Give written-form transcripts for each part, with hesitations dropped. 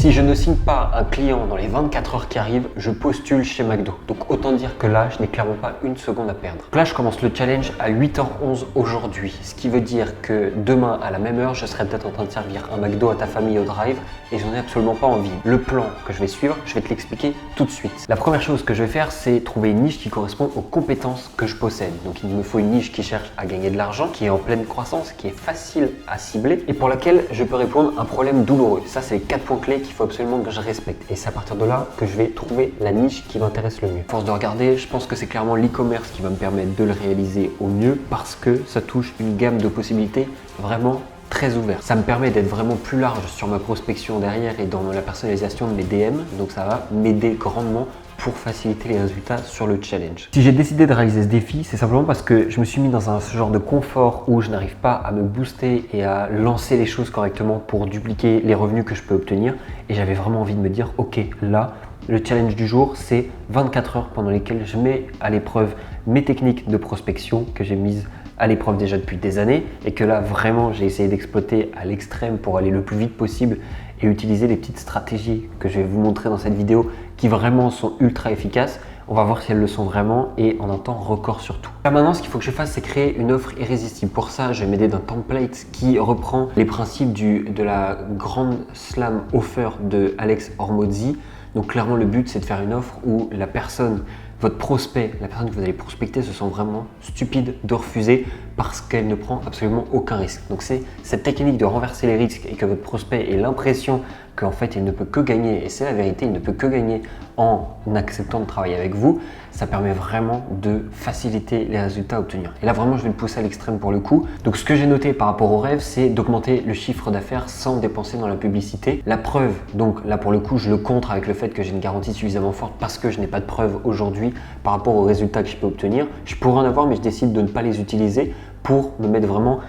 Si je ne signe pas un client dans les 24 heures qui arrivent, je postule chez McDo. Donc autant dire que là, je n'ai clairement pas une seconde à perdre. Donc là, je commence le challenge à 8h11 aujourd'hui, ce qui veut dire que demain à la même heure, je serai peut-être en train de servir un McDo à ta famille au drive et j'en ai absolument pas envie. Le plan que je vais suivre, je vais te l'expliquer tout de suite. La première chose que je vais faire, c'est trouver une niche qui correspond aux compétences que je possède. Donc il me faut une niche qui cherche à gagner de l'argent, qui est en pleine croissance, qui est facile à cibler et pour laquelle je peux répondre à un problème douloureux. Ça, c'est les 4 points clés qu'il faut absolument que je respecte. Et c'est à partir de là que je vais trouver la niche qui m'intéresse le mieux. À force de regarder, je pense que c'est clairement l'e-commerce qui va me permettre de le réaliser au mieux parce que ça touche une gamme de possibilités vraiment très ouverte. Ça me permet d'être vraiment plus large sur ma prospection derrière et dans la personnalisation de mes DM. Donc ça va m'aider grandement pour faciliter les résultats sur le challenge. Si j'ai décidé de réaliser ce défi, c'est simplement parce que je me suis mis dans ce genre de confort où je n'arrive pas à me booster et à lancer les choses correctement pour dupliquer les revenus que je peux obtenir. Et j'avais vraiment envie de me dire, ok, là, le challenge du jour, c'est 24 heures pendant lesquelles je mets à l'épreuve mes techniques de prospection que j'ai mises à l'épreuve déjà depuis des années et que là, vraiment, j'ai essayé d'exploiter à l'extrême pour aller le plus vite possible et utiliser les petites stratégies que je vais vous montrer dans cette vidéo qui vraiment sont ultra efficaces. On va voir si elles le sont vraiment et en un temps record surtout. Là maintenant, ce qu'il faut que je fasse, c'est créer une offre irrésistible. Pour ça, je vais m'aider d'un template qui reprend les principes de la grande slam offer de Alex Hormozi. Donc clairement, le but, c'est de faire une offre où la personne, votre prospect, la personne que vous allez prospecter se sent vraiment stupide de refuser parce qu'elle ne prend absolument aucun risque. Donc c'est cette technique de renverser les risques et que votre prospect ait l'impression qu'en fait il ne peut que gagner, et c'est la vérité, il ne peut que gagner en acceptant de travailler avec vous. Ça permet vraiment de faciliter les résultats à obtenir. Et là vraiment je vais le pousser à l'extrême pour le coup. Donc ce que j'ai noté par rapport au rêve, c'est d'augmenter le chiffre d'affaires sans dépenser dans la publicité. La preuve, donc là pour le coup je le contre avec le fait que j'ai une garantie suffisamment forte parce que je n'ai pas de preuve aujourd'hui par rapport aux résultats que je peux obtenir. Je pourrais en avoir mais je décide de ne pas les utiliser pour me mettre vraiment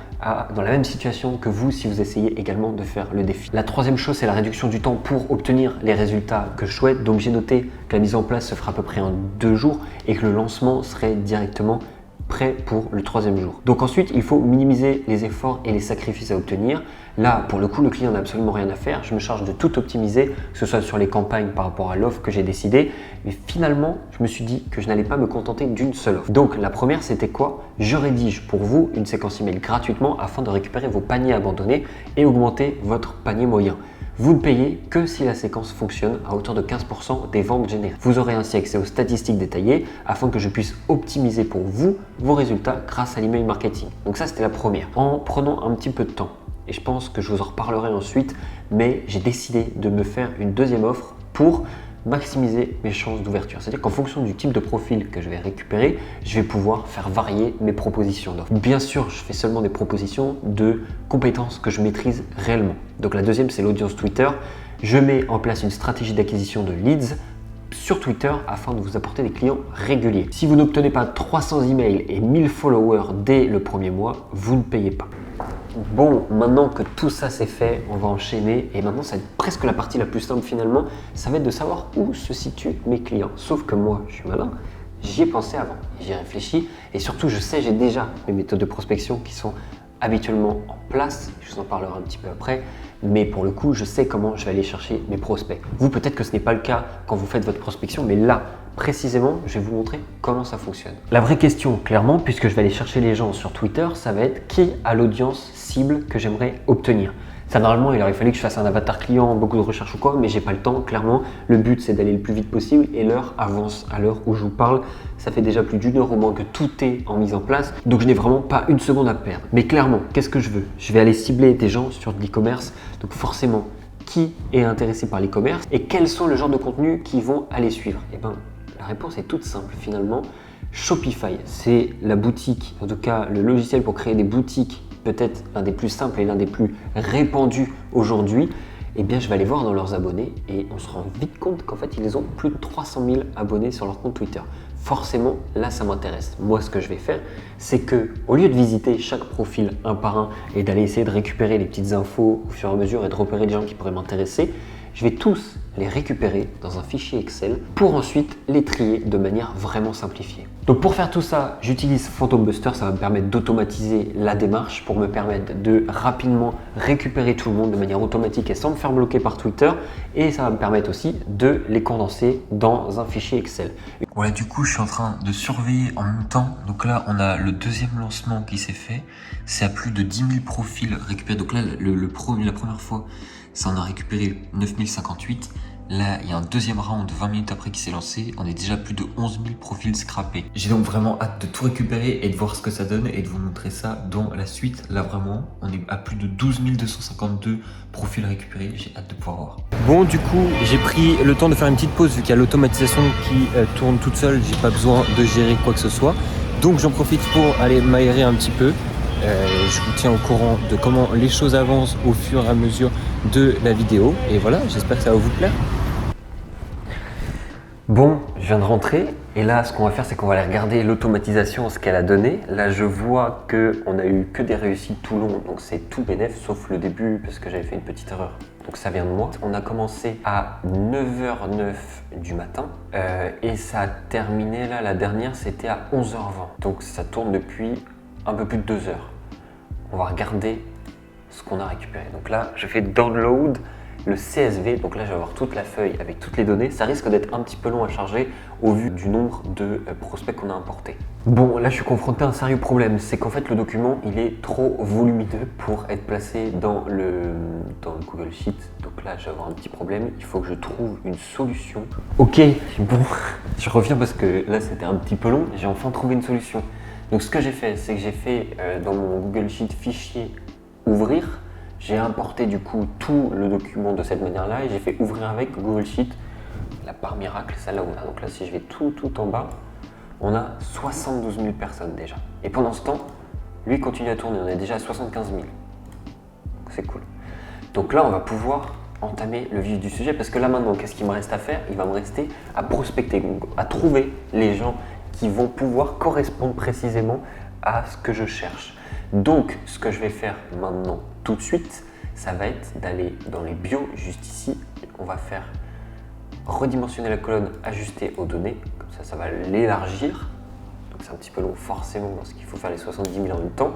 dans la même situation que vous si vous essayez également de faire le défi. La troisième chose, c'est la réduction du temps pour obtenir les résultats que je souhaite. Donc j'ai noté que la mise en place se fera à peu près en 2 jours et que le lancement serait directement prêt pour le 3e jour. Donc ensuite, il faut minimiser les efforts et les sacrifices à obtenir. Là, pour le coup, le client n'a absolument rien à faire. Je me charge de tout optimiser, que ce soit sur les campagnes par rapport à l'offre que j'ai décidé. Mais finalement, je me suis dit que je n'allais pas me contenter d'une seule offre. Donc la première, c'était quoi? Je rédige pour vous une séquence email gratuitement afin de récupérer vos paniers abandonnés et augmenter votre panier moyen. Vous ne payez que si la séquence fonctionne à hauteur de 15% des ventes générées. Vous aurez ainsi accès aux statistiques détaillées afin que je puisse optimiser pour vous vos résultats grâce à l'email marketing. Donc ça, c'était la première. En prenant un petit peu de temps, et je pense que je vous en reparlerai ensuite, mais j'ai décidé de me faire une deuxième offre pour maximiser mes chances d'ouverture. C'est-à-dire qu'en fonction du type de profil que je vais récupérer, je vais pouvoir faire varier mes propositions d'offres. Bien sûr, je fais seulement des propositions de compétences que je maîtrise réellement. Donc la deuxième, c'est l'audience Twitter. Je mets en place une stratégie d'acquisition de leads sur Twitter afin de vous apporter des clients réguliers. Si vous n'obtenez pas 300 emails et 1000 followers dès le premier mois, vous ne payez pas. Bon, maintenant que tout ça c'est fait, on va enchaîner et maintenant ça va être presque la partie la plus simple finalement, ça va être de savoir où se situent mes clients. Sauf que moi, je suis malin, j'y ai pensé avant, j'y ai réfléchi et surtout je sais, j'ai déjà mes méthodes de prospection qui sont habituellement en place, je vous en parlerai un petit peu après, mais pour le coup, je sais comment je vais aller chercher mes prospects. Vous, peut-être que ce n'est pas le cas quand vous faites votre prospection, mais là, précisément, je vais vous montrer comment ça fonctionne. La vraie question, clairement, puisque je vais aller chercher les gens sur Twitter, ça va être qui a l'audience cible que j'aimerais obtenir. Ça, normalement, il aurait fallu que je fasse un avatar client, beaucoup de recherches ou quoi, mais j'ai pas le temps, clairement. Le but, c'est d'aller le plus vite possible et l'heure avance à l'heure où je vous parle. Ça fait déjà plus d'1 heure au moins que tout est en mise en place, donc je n'ai vraiment pas une seconde à perdre. Mais clairement, qu'est-ce que je veux? Je vais aller cibler des gens sur de l'e-commerce, donc forcément, qui est intéressé par l'e-commerce et quels sont le genre de contenus qui vont aller suivre? Eh ben, la réponse est toute simple finalement. Shopify, c'est la boutique, en tout cas le logiciel pour créer des boutiques, peut-être l'un des plus simples et l'un des plus répandus aujourd'hui. Eh bien, je vais aller voir dans leurs abonnés et on se rend vite compte qu'en fait, ils ont plus de 300 000 abonnés sur leur compte Twitter. Forcément, là, ça m'intéresse. Moi, ce que je vais faire, c'est que au lieu de visiter chaque profil un par un et d'aller essayer de récupérer les petites infos au fur et à mesure et de repérer les gens qui pourraient m'intéresser, je vais tous les récupérer dans un fichier Excel pour ensuite les trier de manière vraiment simplifiée. Donc pour faire tout ça, j'utilise Phantom Buster, ça va me permettre d'automatiser la démarche pour me permettre de rapidement récupérer tout le monde de manière automatique et sans me faire bloquer par Twitter, et ça va me permettre aussi de les condenser dans un fichier Excel. Voilà, du coup je suis en train de surveiller en même temps. Donc là on a le deuxième lancement qui s'est fait, c'est à plus de 10 000 profils récupérés. Donc là la première fois ça en a récupéré 9058. Là, il y a un deuxième round 20 minutes après qui s'est lancé. On est déjà à plus de 11 000 profils scrappés. J'ai donc vraiment hâte de tout récupérer et de voir ce que ça donne et de vous montrer ça dans la suite. Là, vraiment, on est à plus de 12 252 profils récupérés. J'ai hâte de pouvoir voir. Bon, du coup, j'ai pris le temps de faire une petite pause vu qu'il y a l'automatisation qui tourne toute seule. J'ai pas besoin de gérer quoi que ce soit. Donc, j'en profite pour aller m'aérer un petit peu. Je vous tiens au courant de comment les choses avancent au fur et à mesure de la vidéo. Et voilà, j'espère que ça va vous plaire. Bon, je viens de rentrer et là ce qu'on va faire c'est qu'on va aller regarder l'automatisation, ce qu'elle a donné. Là je vois qu'on a eu que des réussites tout long, donc c'est tout bénef sauf le début parce que j'avais fait une petite erreur. Donc ça vient de moi. On a commencé à 9h09 du matin et ça a terminé là, la dernière c'était à 11h20. Donc ça tourne depuis un peu plus de 2 heures. On va regarder ce qu'on a récupéré. Donc là je fais download le CSV, donc là je vais avoir toute la feuille avec toutes les données. Ça risque d'être un petit peu long à charger au vu du nombre de prospects qu'on a importés. Bon, là je suis confronté à un sérieux problème, c'est qu'en fait le document il est trop volumineux pour être placé dans le Google Sheet. Donc là je vais avoir un petit problème, il faut que je trouve une solution. Ok, bon, je reviens parce que là c'était un petit peu long, j'ai enfin trouvé une solution. Donc ce que j'ai fait, c'est que j'ai fait dans mon Google Sheet fichier ouvrir. J'ai importé du coup tout le document de cette manière-là et j'ai fait ouvrir avec Google Sheet, là par miracle, celle-là où on a. Donc là, si je vais tout en bas, on a 72 000 personnes déjà. Et pendant ce temps, lui continue à tourner, on est déjà à 75 000. C'est cool. Donc là, on va pouvoir entamer le vif du sujet parce que là maintenant, qu'est-ce qu'il me reste à faire? Il va me rester à prospecter, à trouver les gens qui vont pouvoir correspondre précisément à ce que je cherche. Donc, ce que je vais faire maintenant, tout de suite, ça va être d'aller dans les bios, juste ici. On va faire redimensionner la colonne, ajuster aux données. Comme ça va l'élargir. Donc, c'est un petit peu long forcément parce qu'il faut faire les 70 000 en même temps.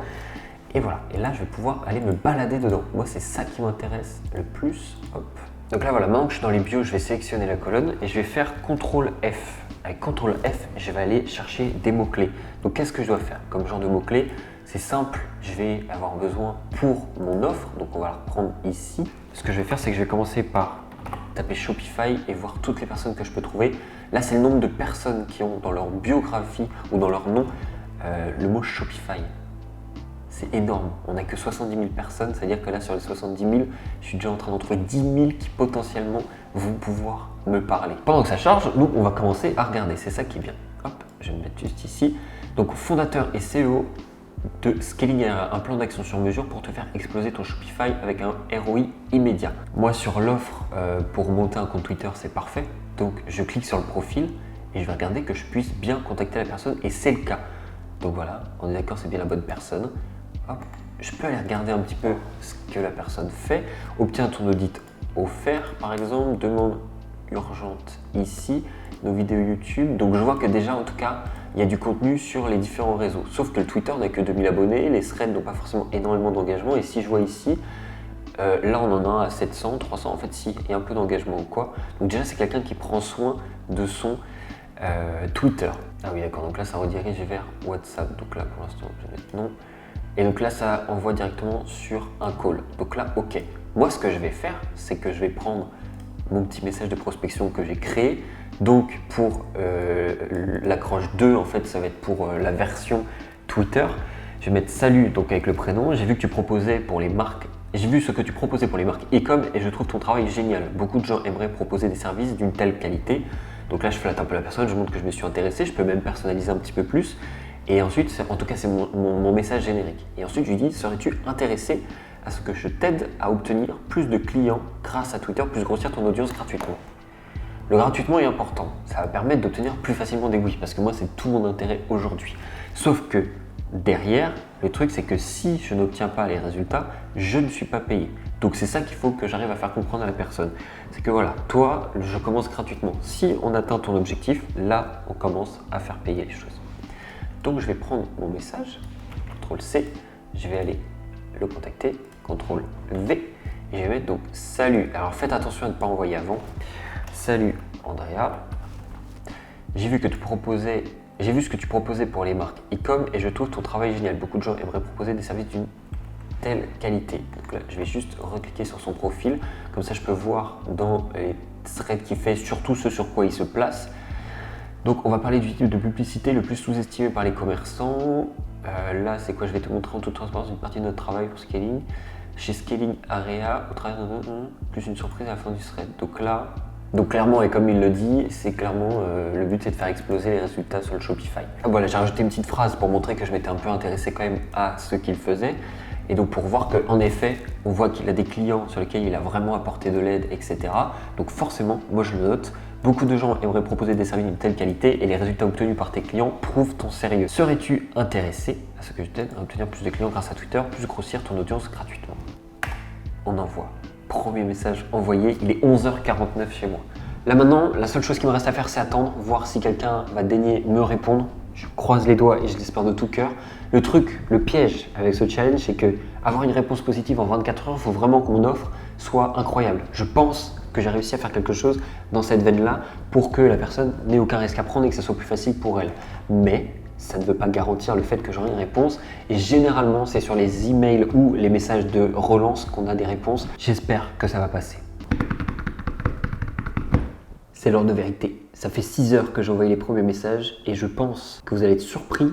Et voilà. Et là, je vais pouvoir aller me balader dedans. Moi, c'est ça qui m'intéresse le plus. Hop. Donc là, voilà. Maintenant que je suis dans les bios, je vais sélectionner la colonne et je vais faire CTRL F. Avec CTRL F, je vais aller chercher des mots-clés. Donc, qu'est-ce que je dois faire comme genre de mots-clés? C'est simple, je vais avoir besoin pour mon offre, donc on va la reprendre ici. Ce que je vais faire, c'est que je vais commencer par taper Shopify et voir toutes les personnes que je peux trouver. Là, c'est le nombre de personnes qui ont dans leur biographie ou dans leur nom le mot Shopify. C'est énorme, on n'a que 70 000 personnes, c'est-à-dire que là, sur les 70 000, je suis déjà en train d'en trouver 10 000 qui potentiellement vont pouvoir me parler. Pendant que ça charge, nous, on va commencer à regarder, c'est ça qui est bien. Hop, je vais me mettre juste ici. Donc, fondateur et CEO de Scaling, un plan d'action sur mesure pour te faire exploser ton Shopify avec un ROI immédiat. Moi sur l'offre pour monter un compte Twitter c'est parfait, donc je clique sur le profil et je vais regarder que je puisse bien contacter la personne et c'est le cas. Donc voilà, on est d'accord, c'est bien la bonne personne. Hop. Je peux aller regarder un petit peu ce que la personne fait. Obtiens ton audit offert par exemple, demande urgente ici, nos vidéos YouTube. Donc je vois que déjà en tout cas il y a du contenu sur les différents réseaux. Sauf que le Twitter n'a que 2000 abonnés, les threads n'ont pas forcément énormément d'engagement. Et si je vois ici, là on en a à 700, 300, en fait si, il y a un peu d'engagement ou quoi. Donc déjà c'est quelqu'un qui prend soin de son Twitter. Ah oui d'accord, donc là ça redirige vers WhatsApp. Donc là pour l'instant je vais mettre non. Et donc là ça envoie directement sur un call. Donc là ok. Moi ce que je vais faire, c'est que je vais prendre mon petit message de prospection que j'ai créé. Donc pour l'accroche 2, en fait, ça va être pour la version Twitter. Je vais mettre salut donc avec le prénom. J'ai vu que tu proposais pour les marques. J'ai vu ce que tu proposais pour les marques e-com et je trouve ton travail génial. Beaucoup de gens aimeraient proposer des services d'une telle qualité. Donc là, je flatte un peu la personne, je montre que je me suis intéressé. Je peux même personnaliser un petit peu plus. Et ensuite, en tout cas, c'est mon message générique. Et ensuite, je lui dis, serais-tu intéressé à ce que je t'aide à obtenir plus de clients grâce à Twitter, plus grossir ton audience gratuitement? Le gratuitement est important, ça va permettre d'obtenir plus facilement des oui, parce que moi c'est tout mon intérêt aujourd'hui. Sauf que derrière, le truc c'est que si je n'obtiens pas les résultats, je ne suis pas payé. Donc c'est ça qu'il faut que j'arrive à faire comprendre à la personne. C'est que voilà, toi, je commence gratuitement. Si on atteint ton objectif, là, on commence à faire payer les choses. Donc je vais prendre mon message, CTRL-C, je vais aller le contacter, CTRL-V, et je vais mettre donc salut. Alors faites attention à ne pas envoyer avant. Salut Andrea, j'ai vu ce que tu proposais pour les marques e-com et je trouve ton travail génial. Beaucoup de gens aimeraient proposer des services d'une telle qualité. Donc là, je vais juste recliquer sur son profil, comme ça je peux voir dans les threads qu'il fait, surtout ce sur quoi il se place. Donc on va parler du type de publicité le plus sous-estimé par les commerçants. Là c'est quoi? Je vais te montrer en toute transparence une partie de notre travail pour Scaling. Chez Scaling Area, au travers de plus une surprise à la fin du thread. Donc là, clairement, et comme il le dit, c'est clairement le but c'est de faire exploser les résultats sur le Shopify. Voilà, j'ai rajouté une petite phrase pour montrer que je m'étais un peu intéressé quand même à ce qu'il faisait. Et donc pour voir qu'en effet, on voit qu'il a des clients sur lesquels il a vraiment apporté de l'aide, etc. Donc forcément, moi je le note, beaucoup de gens aimeraient proposer des services d'une telle qualité et les résultats obtenus par tes clients prouvent ton sérieux. Serais-tu intéressé à ce que je t'aide à obtenir plus de clients grâce à Twitter, plus grossir ton audience gratuitement? On envoie. Premier message envoyé, il est 11h49 chez moi. Là maintenant, la seule chose qui me reste à faire, c'est attendre, voir si quelqu'un va daigner me répondre. Je croise les doigts et je l'espère de tout cœur. Le truc, le piège avec ce challenge, c'est que avoir une réponse positive en 24 heures, il faut vraiment que mon offre soit incroyable. Je pense que j'ai réussi à faire quelque chose dans cette veine-là pour que la personne n'ait aucun risque à prendre et que ça soit plus facile pour elle. Mais ça ne veut pas garantir le fait que j'aurai une réponse. Et généralement, c'est sur les emails ou les messages de relance qu'on a des réponses. J'espère que ça va passer. C'est l'heure de vérité. Ça fait 6 heures que j'ai envoyé les premiers messages et je pense que vous allez être surpris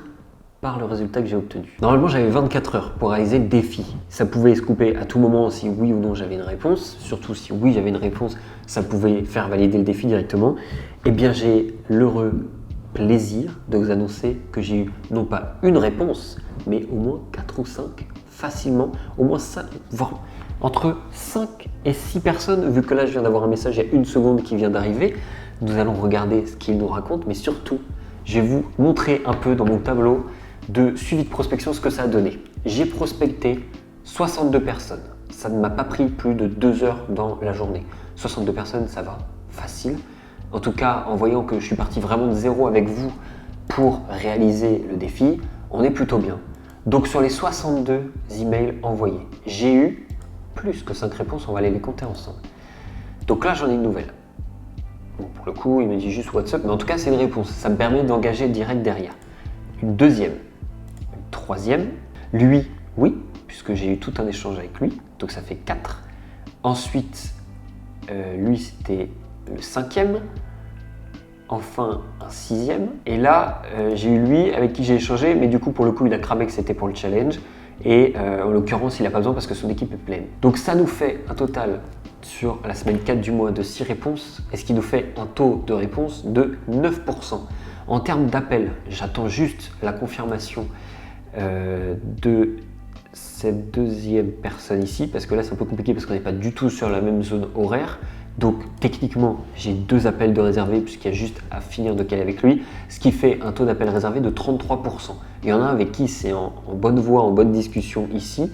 par le résultat que j'ai obtenu. Normalement, j'avais 24 heures pour réaliser le défi. Ça pouvait se couper à tout moment si oui ou non j'avais une réponse. Surtout si oui j'avais une réponse, ça pouvait faire valider le défi directement. Eh bien, j'ai l'heureux plaisir de vous annoncer que j'ai eu non pas une réponse, mais au moins 4 ou 5 facilement, au moins 5, voire entre 5 et 6 personnes, vu que là je viens d'avoir un message il y a une seconde qui vient d'arriver. Nous allons regarder ce qu'il nous raconte, mais surtout, je vais vous montrer un peu dans mon tableau de suivi de prospection ce que ça a donné. J'ai prospecté 62 personnes. Ça ne m'a pas pris plus de 2 heures dans la journée. 62 personnes, ça va facile. En tout cas, en voyant que je suis parti vraiment de zéro avec vous pour réaliser le défi, on est plutôt bien. Donc sur les 62 emails envoyés, j'ai eu plus que 5 réponses, on va aller les compter ensemble. Donc là, j'en ai une nouvelle. Bon, pour le coup, il me dit juste WhatsApp, mais en tout cas, c'est une réponse. Ça me permet d'engager direct derrière. Une deuxième, une troisième. Lui, oui, puisque j'ai eu tout un échange avec lui, donc ça fait 4. Ensuite, lui, c'était le 5e. Enfin, un 6e. Et là, j'ai eu lui avec qui j'ai échangé, mais du coup, pour le coup, il a cramé que c'était pour le challenge. Et en l'occurrence, il n'a pas besoin parce que son équipe est pleine. Donc ça nous fait un total sur la semaine 4 du mois de 6 réponses, et ce qui nous fait un taux de réponse de 9%. En termes d'appel, j'attends juste la confirmation de cette deuxième personne ici, parce que là c'est un peu compliqué parce qu'on n'est pas du tout sur la même zone horaire. Donc techniquement, j'ai 2 appels de réservés puisqu'il y a juste à finir de caler avec lui, ce qui fait un taux d'appel réservé de 33%. Il y en a avec qui c'est en bonne voie, en bonne discussion ici,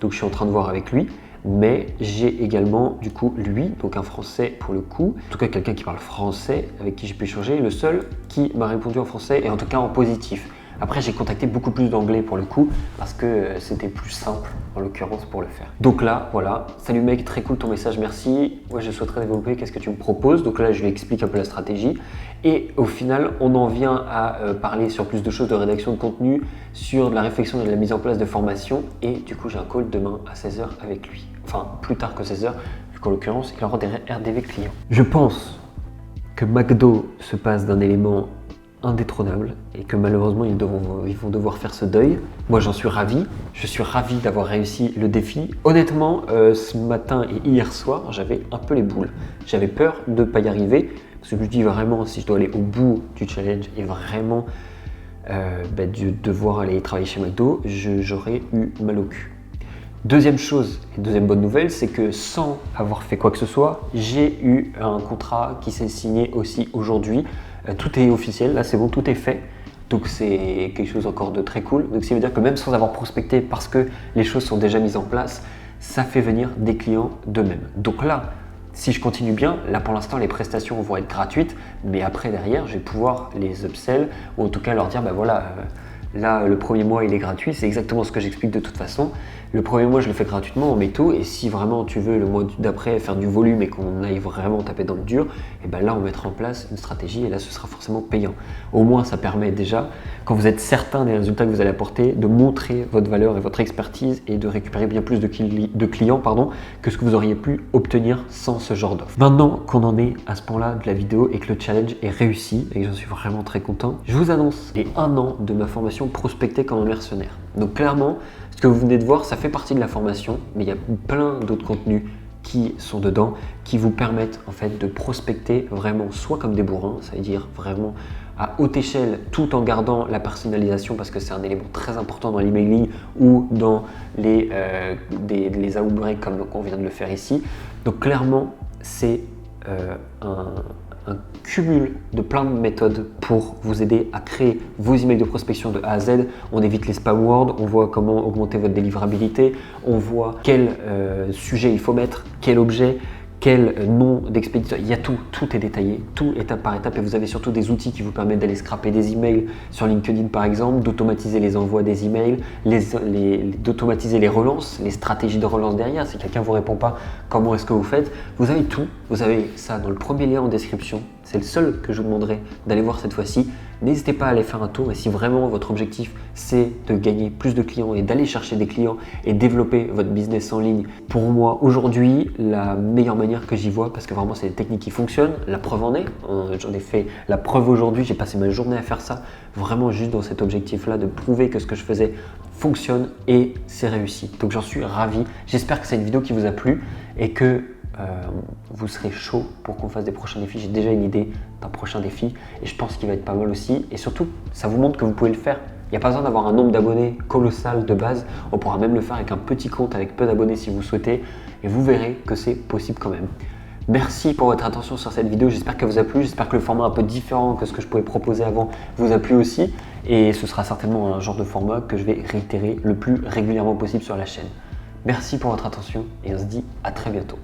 donc je suis en train de voir avec lui. Mais j'ai également du coup lui, donc un français pour le coup, en tout cas quelqu'un qui parle français avec qui j'ai pu échanger, le seul qui m'a répondu en français et en tout cas en positif. Après j'ai contacté beaucoup plus d'anglais pour le coup parce que c'était plus simple en l'occurrence pour le faire. Donc là voilà, salut mec, très cool ton message, merci. Moi je souhaiterais développer, qu'est-ce que tu me proposes? Donc là je lui explique un peu la stratégie et au final on en vient à parler sur plus de choses de rédaction de contenu, sur de la réflexion et de la mise en place de formation et du coup j'ai un call demain à 16h avec lui. Enfin plus tard que 16h vu qu'en l'occurrence il aura des RDV clients. Je pense que McDo se passe d'un élément indétrônable et que malheureusement ils vont devoir faire ce deuil. Moi j'en suis ravi, je suis ravi d'avoir réussi le défi. Honnêtement, ce matin et hier soir, j'avais un peu les boules. J'avais peur de ne pas y arriver parce que je me dis vraiment si je dois aller au bout du challenge et vraiment de devoir aller travailler chez McDo, j'aurais eu mal au cul. Deuxième chose, et deuxième bonne nouvelle, c'est que sans avoir fait quoi que ce soit, j'ai eu un contrat qui s'est signé aussi aujourd'hui. Tout est officiel, là c'est bon, tout est fait. Donc c'est quelque chose encore de très cool. Donc ça veut dire que même sans avoir prospecté, parce que les choses sont déjà mises en place, ça fait venir des clients d'eux-mêmes. Donc là, si je continue bien, là pour l'instant les prestations vont être gratuites, mais après derrière je vais pouvoir les upsell ou en tout cas leur dire bah voilà, là le premier mois il est gratuit, c'est exactement ce que j'explique de toute façon. Le premier mois je le fais gratuitement, on met tout, et si vraiment tu veux le mois d'après faire du volume et qu'on aille vraiment taper dans le dur, et ben là on mettra en place une stratégie et là ce sera forcément payant. Au moins ça permet déjà, quand vous êtes certain des résultats que vous allez apporter, de montrer votre valeur et votre expertise et de récupérer bien plus de clients que ce que vous auriez pu obtenir sans ce genre d'offre. Maintenant qu'on en est à ce point-là de la vidéo et que le challenge est réussi et que j'en suis vraiment très content, je vous annonce les 1 an de ma formation prospecter comme un mercenaire. Donc clairement, ce que vous venez de voir, ça fait partie de la formation, mais il y a plein d'autres contenus qui sont dedans, qui vous permettent en fait de prospecter vraiment soit comme des bourrins, ça veut dire vraiment à haute échelle tout en gardant la personnalisation parce que c'est un élément très important dans l'emailing ou dans les outbreaks comme on vient de le faire ici. Donc clairement, c'est un cumul de plein de méthodes pour vous aider à créer vos emails de prospection de A à Z. On évite les spam words, on voit comment augmenter votre délivrabilité, on voit quel sujet il faut mettre, quel objet, quel nom d'expéditeur, il y a tout est détaillé, tout étape par étape, et vous avez surtout des outils qui vous permettent d'aller scraper des emails sur LinkedIn par exemple, d'automatiser les envois des emails, d'automatiser les relances, les stratégies de relance derrière. Si quelqu'un ne vous répond pas, comment est-ce que vous faites? Vous avez tout, vous avez ça dans le premier lien en description. C'est le seul que je vous demanderai d'aller voir cette fois-ci. N'hésitez pas à aller faire un tour, et si vraiment votre objectif c'est de gagner plus de clients et d'aller chercher des clients et développer votre business en ligne, pour moi aujourd'hui la meilleure manière que j'y vois, parce que vraiment c'est des techniques qui fonctionnent, la preuve en est, j'en ai fait la preuve aujourd'hui, j'ai passé ma journée à faire ça, vraiment juste dans cet objectif là de prouver que ce que je faisais fonctionne et c'est réussi. Donc j'en suis ravi, j'espère que c'est une vidéo qui vous a plu et que vous serez chaud pour qu'on fasse des prochains défis. J'ai déjà une idée d'un prochain défi et je pense qu'il va être pas mal aussi, et surtout ça vous montre que vous pouvez le faire. Il n'y a pas besoin d'avoir un nombre d'abonnés colossal de base, on pourra même le faire avec un petit compte avec peu d'abonnés si vous souhaitez, et vous verrez que c'est possible quand même. Merci pour votre attention sur cette vidéo, j'espère qu'elle vous a plu, j'espère que le format un peu différent que ce que je pouvais proposer avant vous a plu aussi, et ce sera certainement un genre de format que je vais réitérer le plus régulièrement possible sur la chaîne. Merci pour votre attention et on se dit à très bientôt.